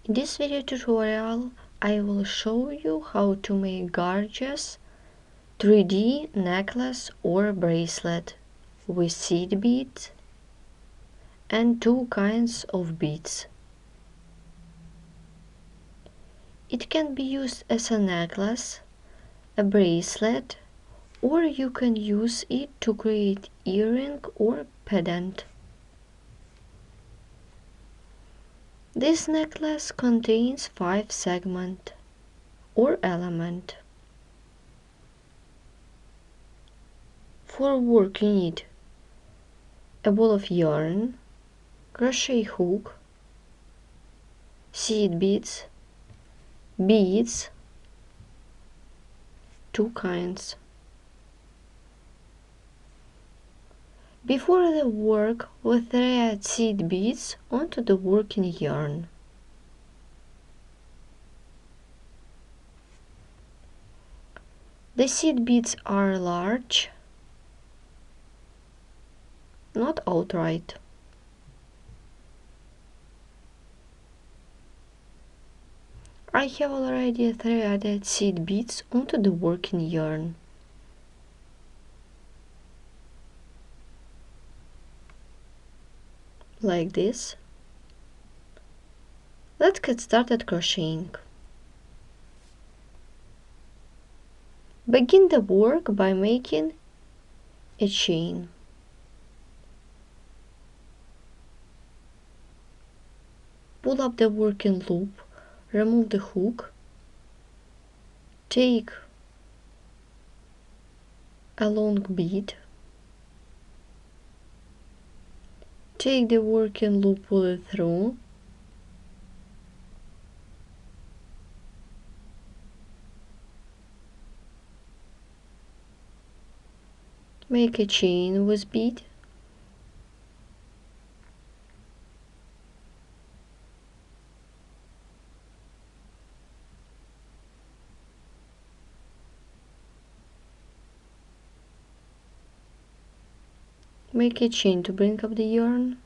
In this video tutorial, I will show you how to make gorgeous 3D necklace or bracelet with seed beads and two kinds of beads. It can be used as a necklace, a bracelet, or you can use it to create earring or pendant. This necklace contains 5 segments or elements. For work you need a ball of yarn, crochet hook, seed beads, two kinds. Before the work, we thread seed beads onto the working yarn. The seed beads are large, not outright. I have already threaded seed beads onto the working yarn. Like this. Let's get started crocheting. Begin the work by making a chain. Pull up the working loop, remove the hook, take a long bead, take the working loop, pull it through, make a chain with bead, make a chain to bring up the yarn,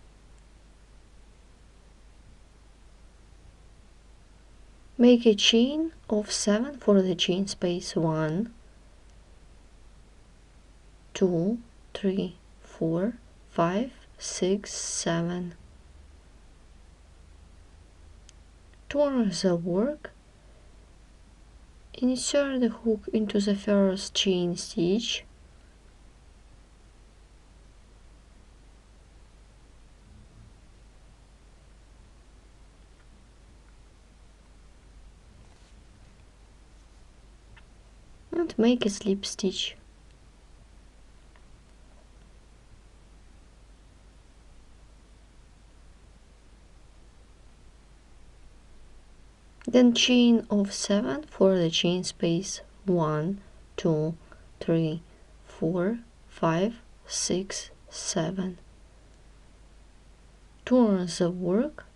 make a chain of 7 for the chain space. 1, 2, 3, 4, 5, 6, 7. Turn the work, insert the hook into the first chain stitch, and make a slip stitch. Then chain of 7 for the chain space. 1, 2, 3, 4, 5, 6, 7. Turn the work,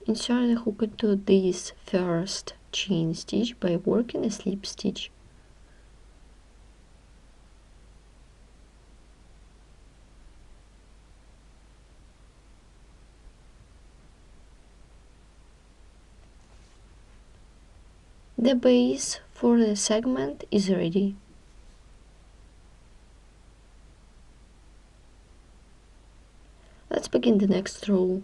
insert the hook into this first chain stitch by working a slip stitch. The base for the segment is ready. Let's begin the next row.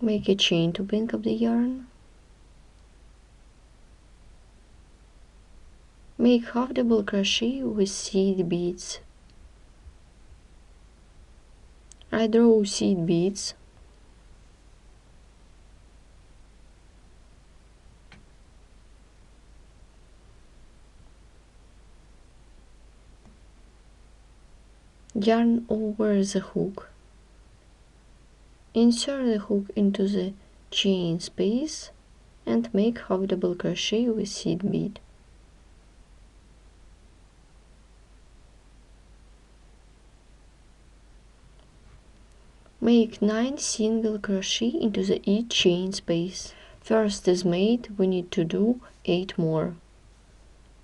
Make a chain to bring up the yarn. Make half double crochet with seed beads. I draw seed beads. Yarn over the hook. Insert the hook into the chain space and make half double crochet with seed bead. Make 9 single crochet into each chain space. First is made, we need to do 8 more.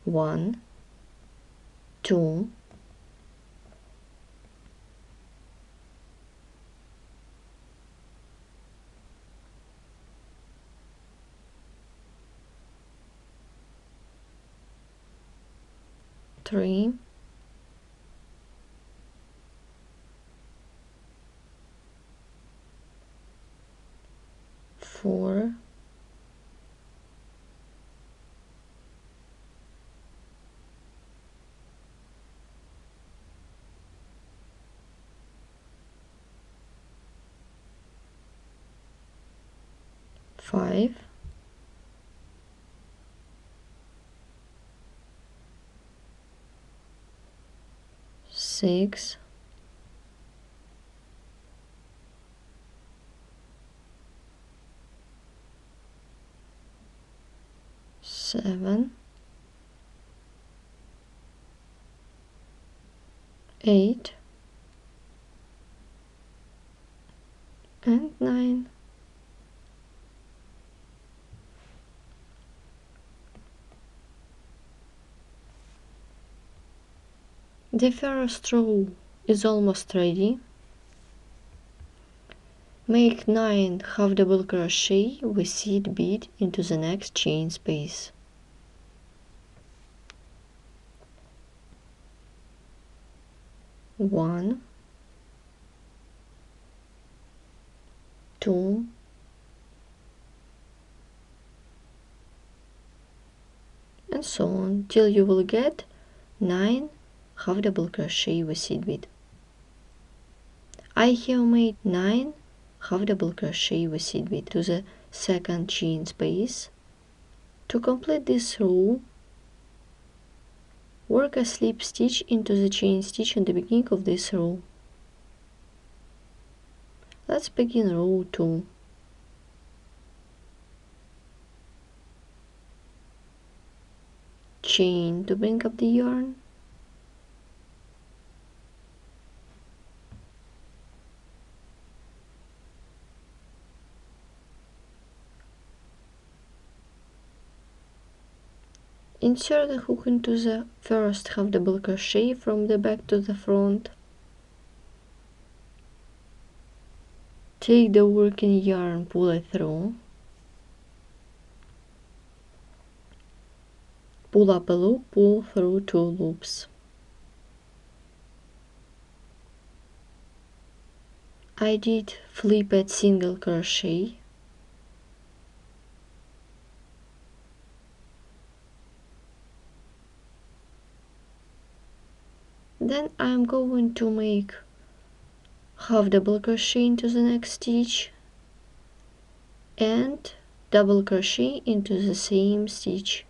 1, 2, 3, 4, 5, 6, 7, 8, and 9. The first row is almost ready. Make 9 half double crochet with seed bead into the next chain space. 1, 2, and so on till you will get 9 half double crochet with seed bead. I have made 9 half double crochet with seed bead to the second chain space. To complete this row, work a slip stitch into the chain stitch in the beginning of this row. Let's begin row 2. Chain to bring up the yarn. Insert the hook into the first half double crochet from the back to the front. Take the working yarn, pull it through. Pull up a loop, pull through 2 loops. I did flipped single crochet. Then I'm going to make half double crochet into the next stitch and double crochet into the same stitch.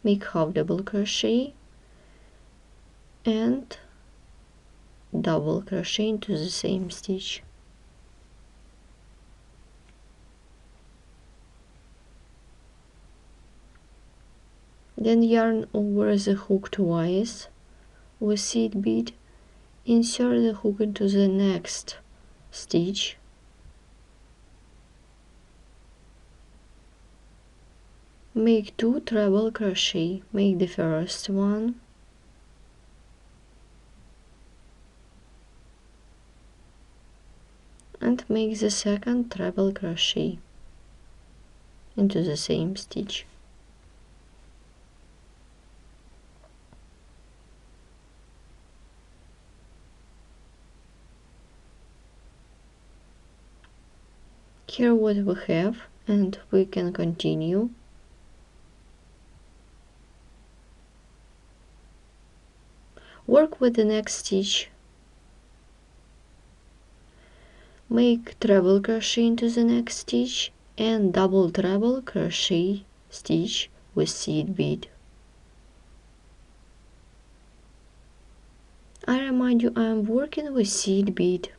Make half double crochet and double crochet into the same stitch. Then yarn over the hook twice with seed bead. Insert the hook into the next stitch. Make 2 treble crochet. Make the first one, and make the second treble crochet into the same stitch. Here what we have, and we can continue. Work with the next stitch. Make treble crochet into the next stitch and double treble crochet stitch with seed bead. I remind you, I am working with seed bead.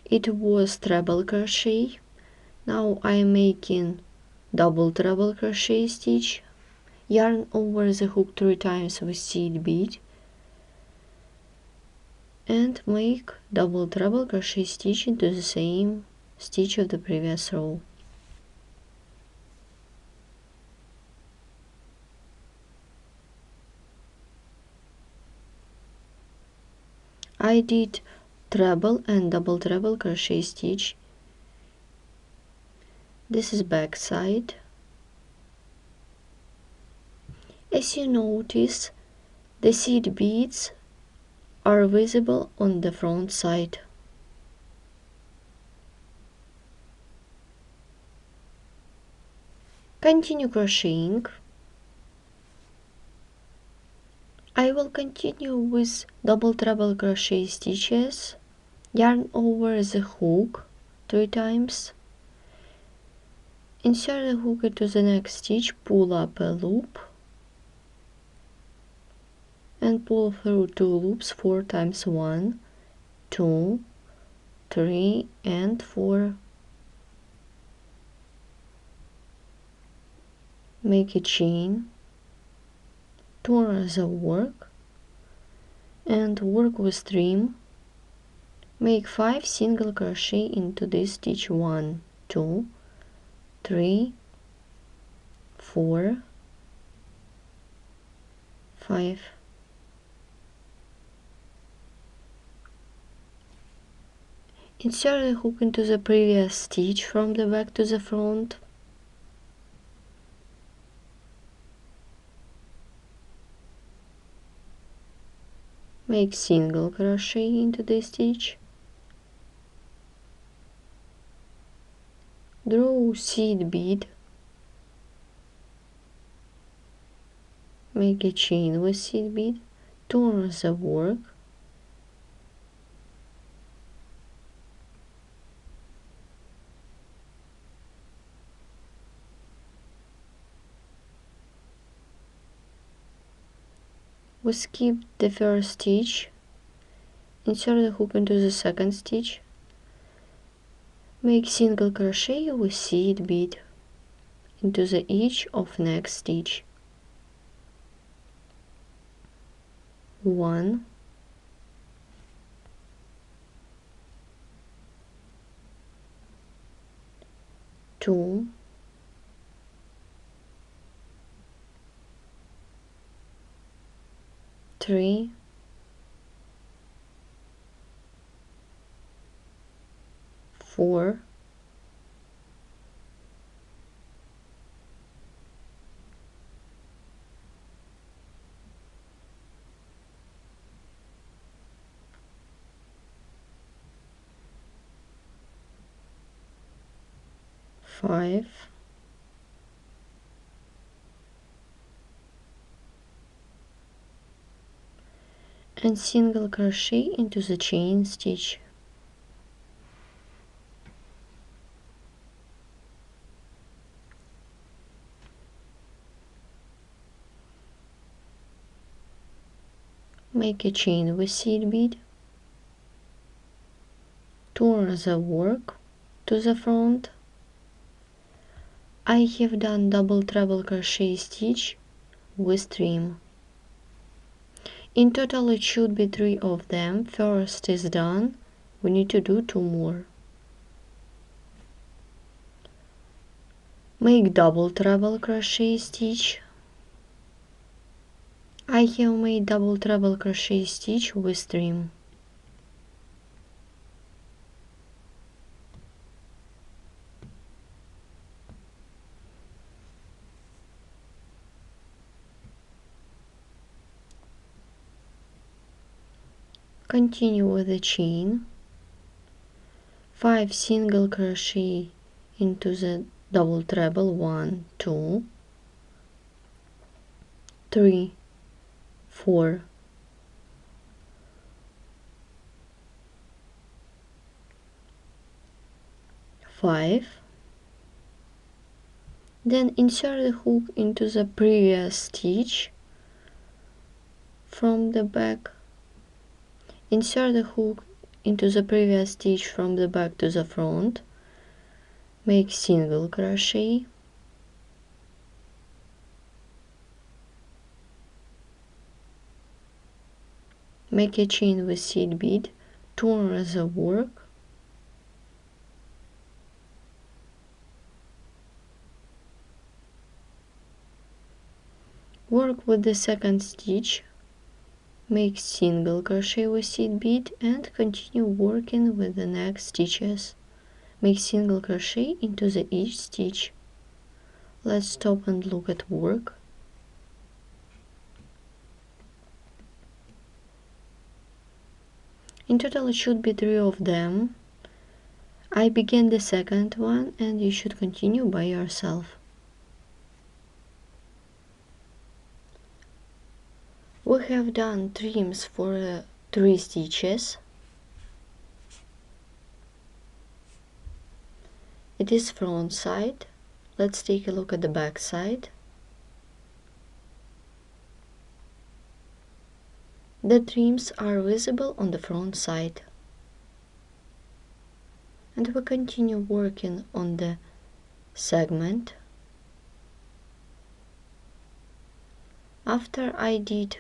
It was treble crochet. Now I am making double treble crochet stitch. Yarn over the hook 3 times with seed bead. and make double treble crochet stitch into the same stitch of the previous row. I did treble and double treble crochet stitch. This is back side. As you notice, the seed beads are visible on the front side. Continue crocheting. I will continue with double treble crochet stitches. Yarn over the hook 3 times. Insert the hook into the next stitch, pull up a loop and pull through 2 loops 4 times. 1, 2, 3 and 4. Make a chain, turn the work and work with trim. Make 5 single crochet into this stitch. 1, 2, 3, 4, 5. Insert the hook into the previous stitch from the back to the front. Make single crochet into this stitch. Draw seed bead. Make a chain with seed bead. Turn the work. We skip the first stitch. Insert the hook into the second stitch. Make single crochet with seed bead into the edge of next stitch. 1, 2, 3, 4, 5, and single crochet into the chain stitch. Make a chain with seed bead. Turn the work to the front. I have done double treble crochet stitch with trim. In total it should be 3 of them. First is done. We need to do 2 more. Make double treble crochet stitch. I have made double treble crochet stitch with trim. Continue with the chain. 5 single crochet into the double treble. 1, 2, 3, 4, 5. Then insert the hook into the previous stitch from the back. Insert the hook into the previous stitch from the back to the front. Make single crochet. Make a chain with seed bead, turn the work, work with the second stitch, make single crochet with seed bead and continue working with the next stitches. Make single crochet into each stitch. Let's stop and look at work. In total it should be 3 of them. I began the second one and you should continue by yourself. We have done trims for 3 stitches. It is front side. Let's take a look at the back side. The trims are visible on the front side. And we continue working on the segment. After I did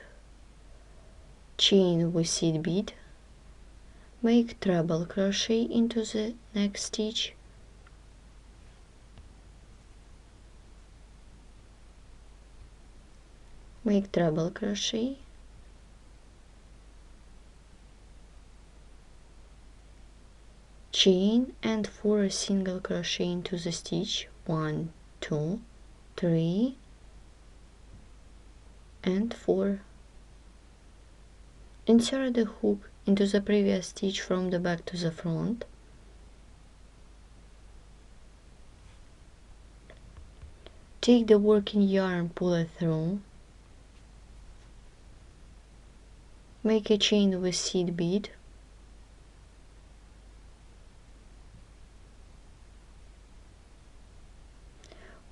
chain with seed bead, make treble crochet into the next stitch, make treble crochet, chain and 4 single crochet into the stitch, 1, 2, 3 and 4. Insert the hook into the previous stitch from the back to the front. Take the working yarn, pull it through. Make a chain with seed bead.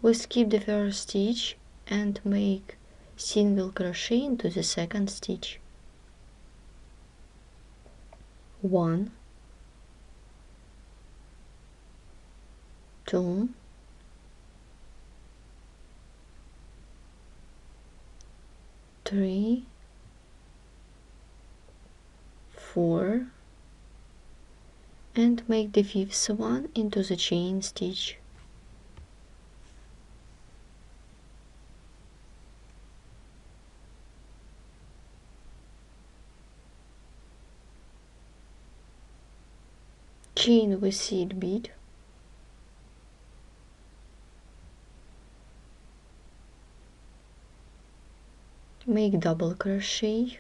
We skip the first stitch and make single crochet into the second stitch. 1, 2, 3, 4 and make the 5th one into the chain stitch. Chain with seed bead. Make double crochet.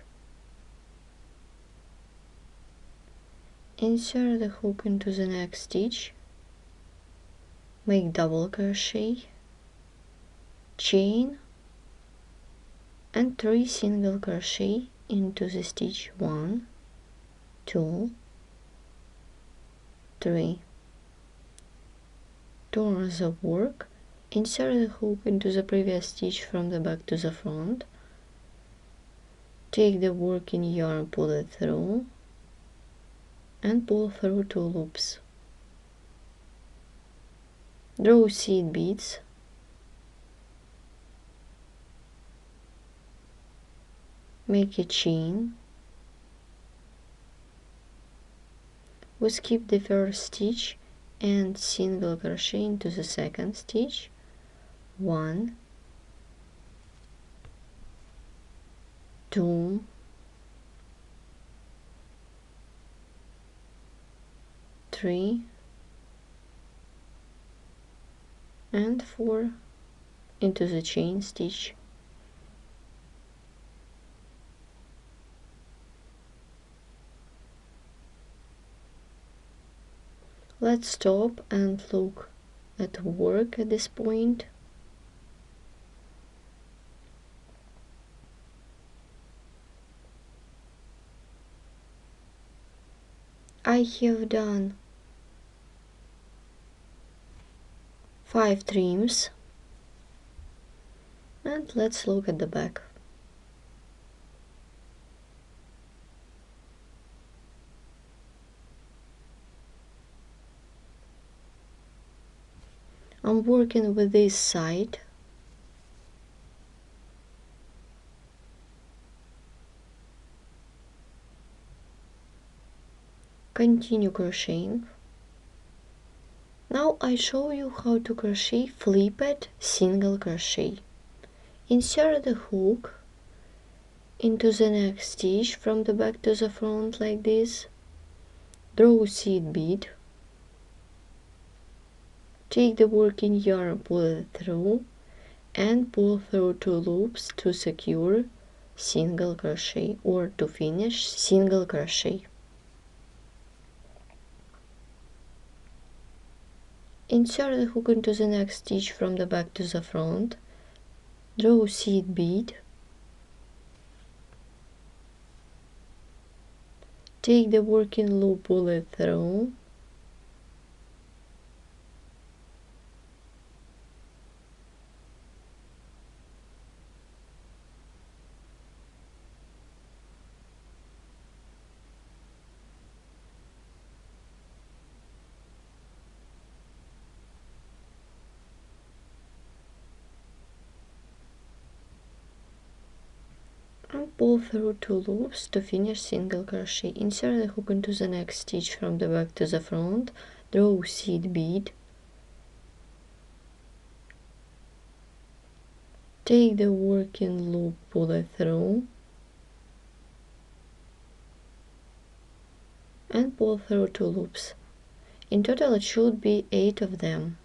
Insert the hook into the next stitch. Make double crochet, chain and 3 single crochet into the stitch, 1, 2, 3. Turn the work, insert the hook into the previous stitch from the back to the front. Take the working yarn, pull it through and pull through 2 loops. Draw seed beads. Make a chain. We skip the first stitch and single crochet into the second stitch, 1, 2, 3 and 4 into the chain stitch. Let's stop and look at work at this point. I have done 5 trims and let's look at the back. I'm working with this side. Continue crocheting. Now I show you how to crochet flipped single crochet. Insert the hook into the next stitch from the back to the front like this. Draw seed bead. Take the working yarn, pull it through, and pull through 2 loops to secure single crochet or to finish single crochet. Insert the hook into the next stitch from the back to the front. Draw seed bead. Take the working loop, pull it through, and pull through 2 loops to finish single crochet. Insert the hook into the next stitch from the back to the front. Draw seed bead. Take the working loop, pull it through, and pull through 2 loops. In total it should be 8 of them.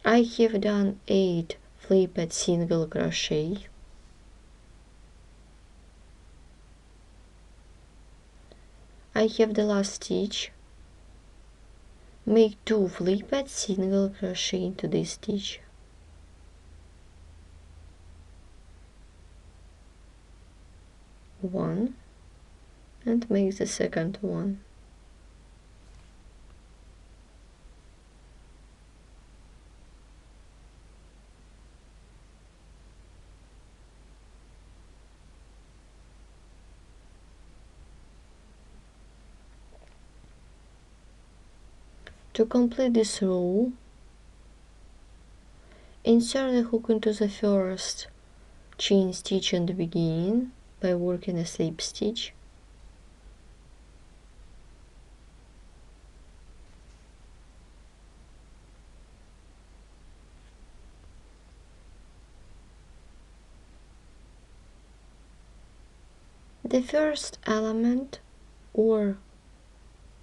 I have done 8 flipped single crochet. I have the last stitch. Make 2 flipped single crochet into this stitch. One, and make the second one. To complete this row, insert the hook into the first chain stitch in the beginning by working a slip stitch. The first element or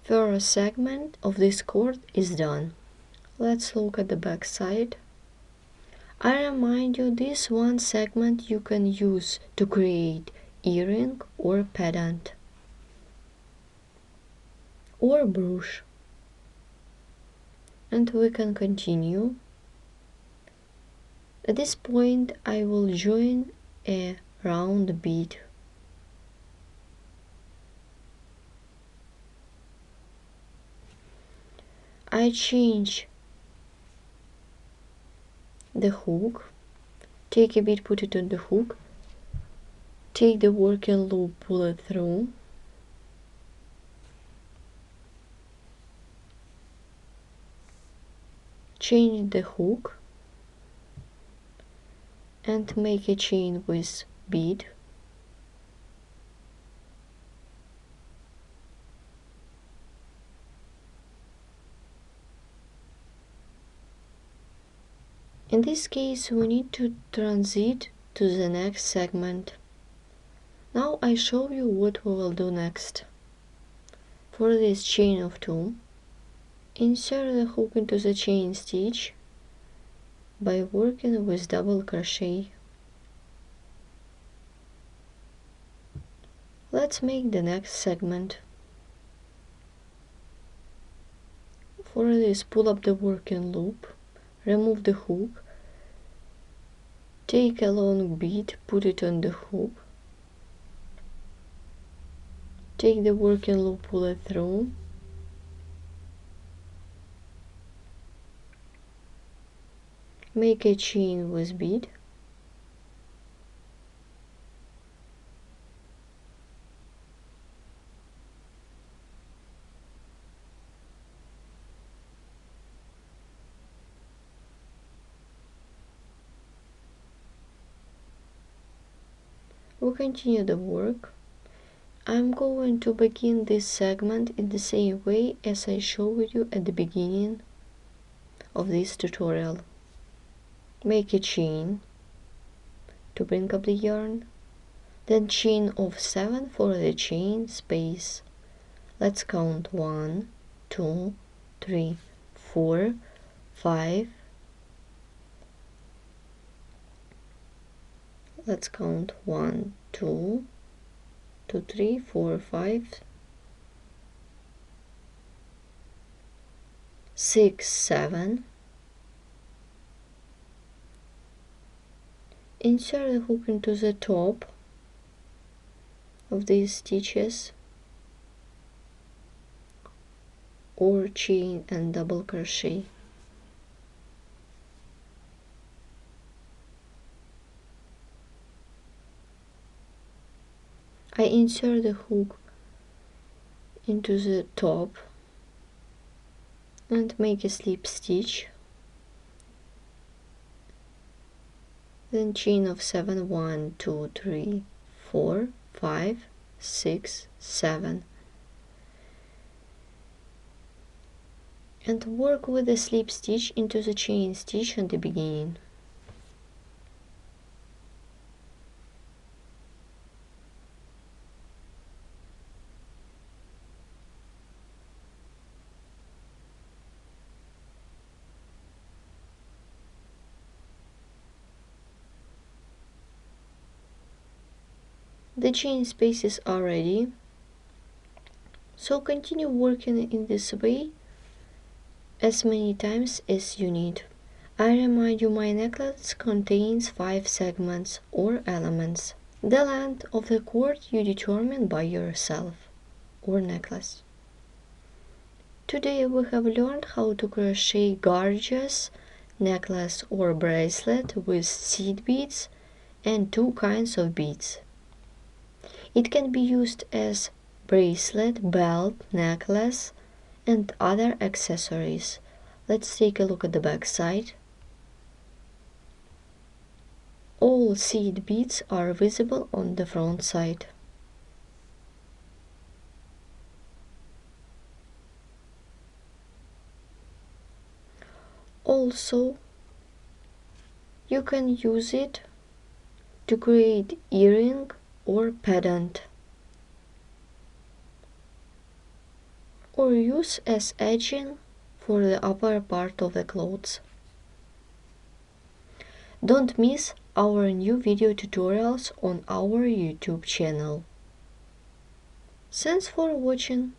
first segment of this cord is done. Let's look at the back side. I remind you, this one segment you can use to create earring or pendant or brooch. And we can continue. At this point I will join a round bead. I change the hook, take a bead, put it on the hook, take the working loop, pull it through, change the hook and make a chain with bead. In this case we need to transit to the next segment. Now I show you what we will do next. For this chain of 2, insert the hook into the chain stitch by working with double crochet. Let's make the next segment. For this, pull up the working loop, remove the hook, take a long bead, put it on the hook, take the working loop, pull it through, make a chain with bead, We continue the work. I'm going to begin this segment in the same way as I showed you at the beginning of this tutorial. Make a chain to bring up the yarn, then chain of 7 for the chain space. Let's count 1, 2, 3, 4, 5. Let's count 1, 2, 2, 3, 4, 5, 6, 7. Insert the hook into the top of these stitches, or chain and double crochet. I insert the hook into the top and make a slip stitch, then chain of 7, 1, 2, 3, 4, 5, 6, 7, and work with the slip stitch into the chain stitch at the beginning. The chain spaces are ready, so continue working in this way as many times as you need. I remind you, my necklace contains 5 segments or elements. The length of the cord you determine by yourself, or necklace. Today we have learned how to crochet gorgeous necklace or bracelet with seed beads and 2 kinds of beads. It can be used as bracelet, belt, necklace, and other accessories. Let's take a look at the back side. All seed beads are visible on the front side. Also, you can use it to create earring or pendant, or use as edging for the upper part of the clothes. Don't miss our new video tutorials on our YouTube channel. Thanks for watching.